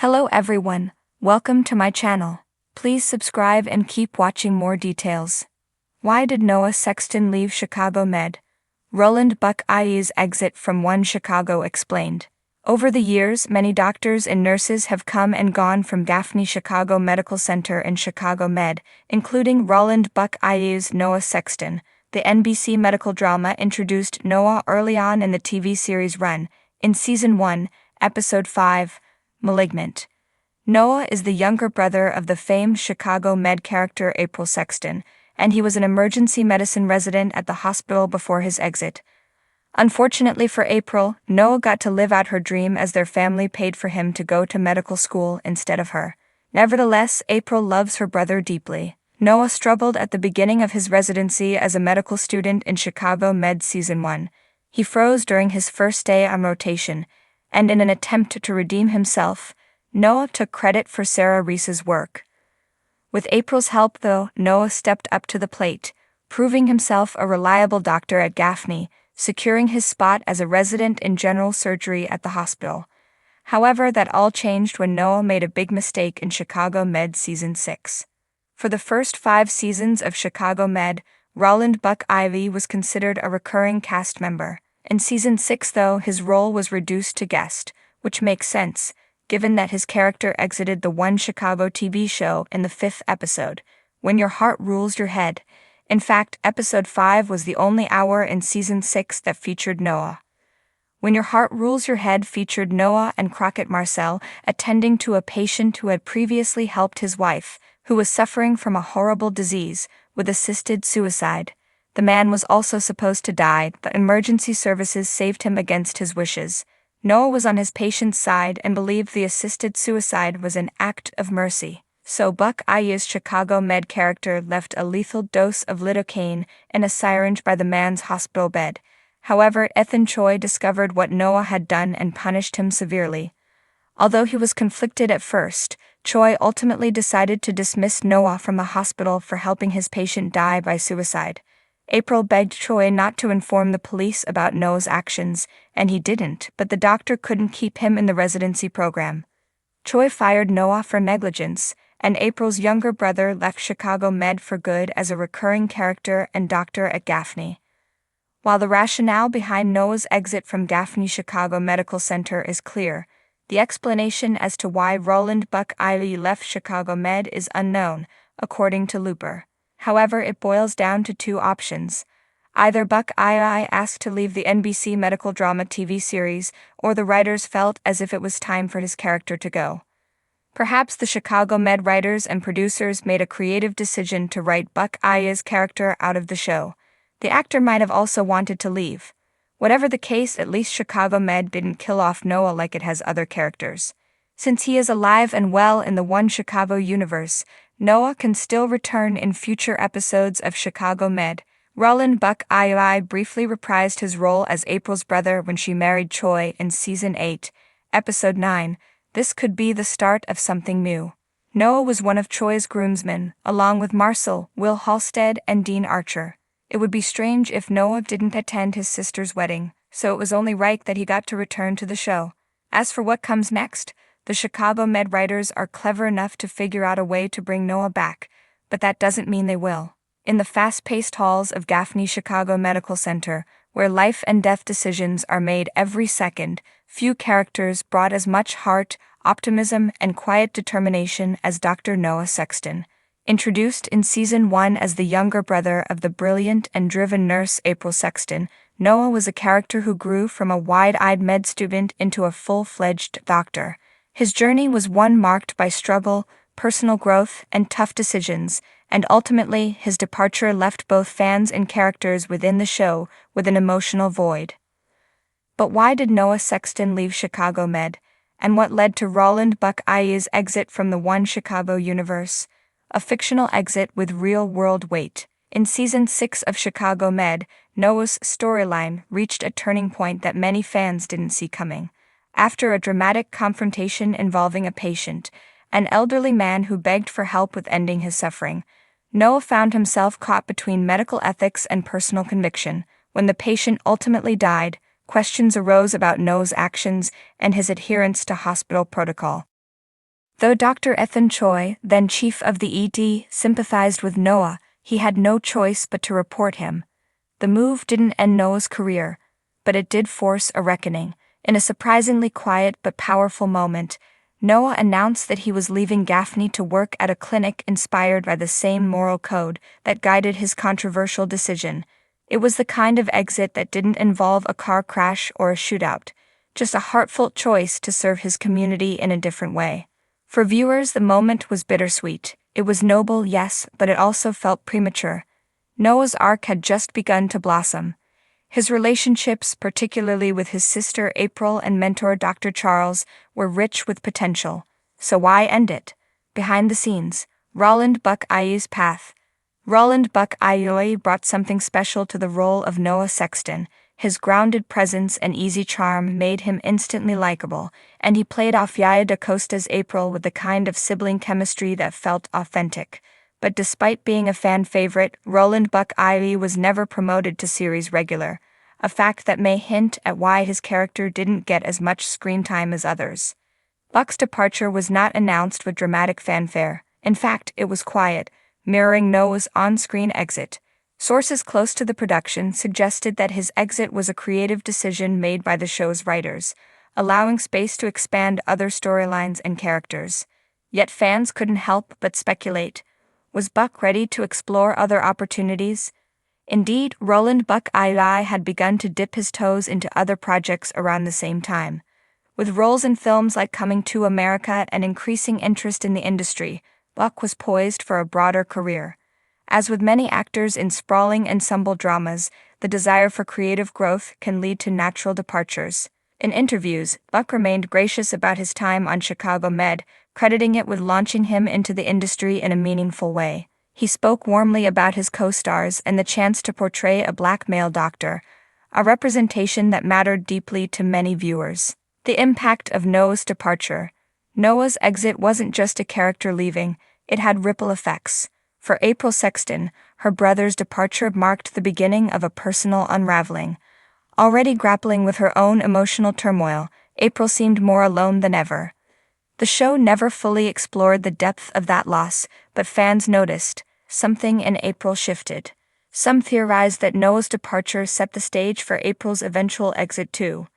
Hello everyone, welcome to my channel. Please subscribe and keep watching more details. Why did Noah Sexton leave Chicago Med? Roland Buckeyes' exit from One Chicago explained. Over the years, many doctors and nurses have come and gone from Gaffney Chicago Medical Center and Chicago Med, including Roland Buckeyes' Noah Sexton. The NBC medical drama introduced Noah early on in the TV series run, in Season 1, Episode 5, Malignant. Noah is the younger brother of the famed Chicago Med character April Sexton, and he was an emergency medicine resident at the hospital before his exit. Unfortunately for April, Noah got to live out her dream as their family paid for him to go to medical school instead of her. Nevertheless, April loves her brother deeply. Noah struggled at the beginning of his residency as a medical student in Chicago Med Season 1. He froze during his first day on rotation, and in an attempt to redeem himself, Noah took credit for Sarah Reese's work. With April's help, though, Noah stepped up to the plate, proving himself a reliable doctor at Gaffney, securing his spot as a resident in general surgery at the hospital. However, that all changed when Noah made a big mistake in Chicago Med Season 6. For the first 5 seasons of Chicago Med, Roland Buckeyes was considered a recurring cast member. In Season 6, though, his role was reduced to guest, which makes sense, given that his character exited the One Chicago TV show in the 5th episode, When Your Heart Rules Your Head. In fact, Episode 5 was the only hour in Season 6 that featured Noah. When Your Heart Rules Your Head featured Noah and Crockett Marcel attending to a patient who had previously helped his wife, who was suffering from a horrible disease, with assisted suicide. The man was also supposed to die, but emergency services saved him against his wishes. Noah was on his patient's side and believed the assisted suicide was an act of mercy. So Buckeyes' Chicago Med character left a lethal dose of lidocaine in a syringe by the man's hospital bed. However, Ethan Choi discovered what Noah had done and punished him severely. Although he was conflicted at first, Choi ultimately decided to dismiss Noah from the hospital for helping his patient die by suicide. April begged Choi not to inform the police about Noah's actions, and he didn't, but the doctor couldn't keep him in the residency program. Choi fired Noah for negligence, and April's younger brother left Chicago Med for good as a recurring character and doctor at Gaffney. While the rationale behind Noah's exit from Gaffney Chicago Medical Center is clear, the explanation as to why Roland Buckeyes left Chicago Med is unknown, according to Looper. However, it boils down to 2 options. Either Buckeyes asked to leave the NBC medical drama TV series, or the writers felt as if it was time for his character to go. Perhaps the Chicago Med writers and producers made a creative decision to write Buckeyes' character out of the show. The actor might have also wanted to leave. Whatever the case, at least Chicago Med didn't kill off Noah like it has other characters. Since he is alive and well in the One Chicago universe, Noah can still return in future episodes of Chicago Med. Roland Buckeyes briefly reprised his role as April's brother when she married Choi in Season 8, Episode 9. This could be the start of something new. Noah was one of Choi's groomsmen, along with Marcel, Will Halstead, and Dean Archer. It would be strange if Noah didn't attend his sister's wedding, so it was only right that he got to return to the show. As for what comes next, the Chicago Med writers are clever enough to figure out a way to bring Noah back, but that doesn't mean they will. In the fast-paced halls of Gaffney Chicago Medical Center, where life and death decisions are made every second, few characters brought as much heart, optimism, and quiet determination as Dr. Noah Sexton. Introduced in Season 1 as the younger brother of the brilliant and driven nurse April Sexton, Noah was a character who grew from a wide-eyed med student into a full-fledged doctor. His journey was one marked by struggle, personal growth, and tough decisions, and ultimately his departure left both fans and characters within the show with an emotional void. But why did Noah Sexton leave Chicago Med, and what led to Roland Buckeyes' exit from the One Chicago universe? A fictional exit with real-world weight. In Season 6 of Chicago Med, Noah's storyline reached a turning point that many fans didn't see coming. After a dramatic confrontation involving a patient, an elderly man who begged for help with ending his suffering, Noah found himself caught between medical ethics and personal conviction. When the patient ultimately died, questions arose about Noah's actions and his adherence to hospital protocol. Though Dr. Ethan Choi, then chief of the ED, sympathized with Noah, he had no choice but to report him. The move didn't end Noah's career, but it did force a reckoning. In a surprisingly quiet but powerful moment, Noah announced that he was leaving Gaffney to work at a clinic inspired by the same moral code that guided his controversial decision. It was the kind of exit that didn't involve a car crash or a shootout, just a heartfelt choice to serve his community in a different way. For viewers, the moment was bittersweet. It was noble, yes, but it also felt premature. Noah's arc had just begun to blossom. His relationships, particularly with his sister April and mentor Dr. Charles, were rich with potential. So why end it? Behind the scenes, Roland Buck-I's path. Roland Buck-I brought something special to the role of Noah Sexton. His grounded presence and easy charm made him instantly likable, and he played off Yaya DaCosta's April with the kind of sibling chemistry that felt authentic. But despite being a fan favorite, Roland Buck-I was never promoted to series regular, a fact that may hint at why his character didn't get as much screen time as others. Buck's departure was not announced with dramatic fanfare. In fact, it was quiet, mirroring Noah's on-screen exit. Sources close to the production suggested that his exit was a creative decision made by the show's writers, allowing space to expand other storylines and characters. Yet fans couldn't help but speculate. Was Buck ready to explore other opportunities? Indeed, Roland Buck-I had begun to dip his toes into other projects around the same time. With roles in films like Coming to America and increasing interest in the industry, Buck was poised for a broader career. As with many actors in sprawling ensemble dramas, the desire for creative growth can lead to natural departures. In interviews, Buck remained gracious about his time on Chicago Med, crediting it with launching him into the industry in a meaningful way. He spoke warmly about his co-stars and the chance to portray a black male doctor, a representation that mattered deeply to many viewers. The impact of Noah's departure. Noah's exit wasn't just a character leaving, it had ripple effects. For April Sexton, her brother's departure marked the beginning of a personal unraveling. Already grappling with her own emotional turmoil, April seemed more alone than ever. The show never fully explored the depth of that loss, but fans noticed something in April shifted. Some theorized that Noah's departure set the stage for April's eventual exit too.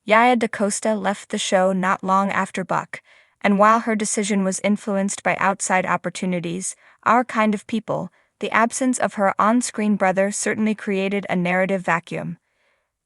Yaya DaCosta left the show not long after Buck, and while her decision was influenced by outside opportunities, Our Kind of People, the absence of her on-screen brother certainly created a narrative vacuum.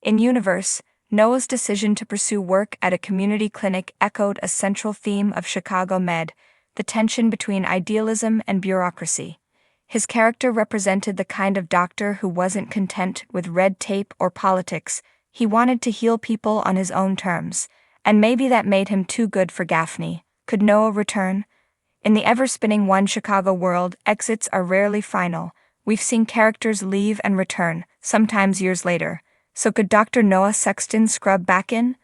In universe, Noah's decision to pursue work at a community clinic echoed a central theme of Chicago Med, the tension between idealism and bureaucracy. His character represented the kind of doctor who wasn't content with red tape or politics. He wanted to heal people on his own terms, and maybe that made him too good for Gaffney. Could Noah return? In the ever-spinning One Chicago world, exits are rarely final. We've seen characters leave and return, sometimes years later. So could Dr. Noah Sexton scrub back in?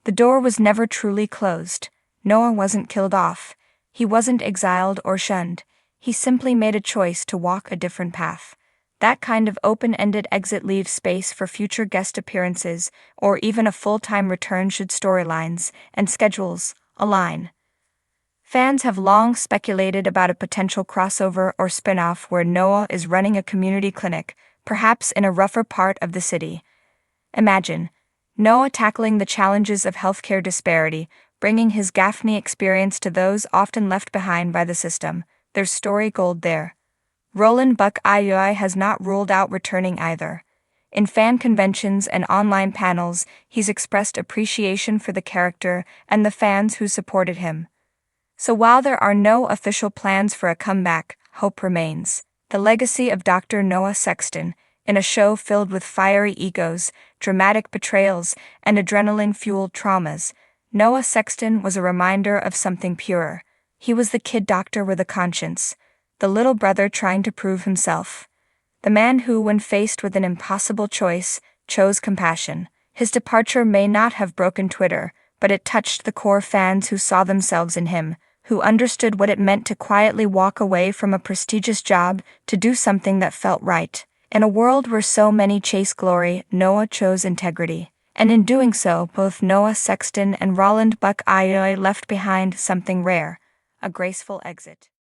The door was never truly closed. Noah wasn't killed off. He wasn't exiled or shunned. He simply made a choice to walk a different path. That kind of open-ended exit leaves space for future guest appearances or even a full-time return should storylines and schedules align. Fans have long speculated about a potential crossover or spin-off where Noah is running a community clinic, perhaps in a rougher part of the city. Imagine Noah tackling the challenges of healthcare disparity, bringing his Gaffney experience to those often left behind by the system. There's story gold there. Roland Buck-I has not ruled out returning either. In fan conventions and online panels, he's expressed appreciation for the character and the fans who supported him. So while there are no official plans for a comeback, hope remains. The legacy of Dr. Noah Sexton, in a show filled with fiery egos, dramatic betrayals, and adrenaline-fueled traumas, Noah Sexton was a reminder of something purer. He was the kid doctor with a conscience, the little brother trying to prove himself. The man who, when faced with an impossible choice, chose compassion. His departure may not have broken Twitter, but it touched the core fans who saw themselves in him, who understood what it meant to quietly walk away from a prestigious job to do something that felt right. In a world where so many chase glory, Noah chose integrity. And in doing so, both Noah Sexton and Roland Buck-I left behind something rare, a graceful exit.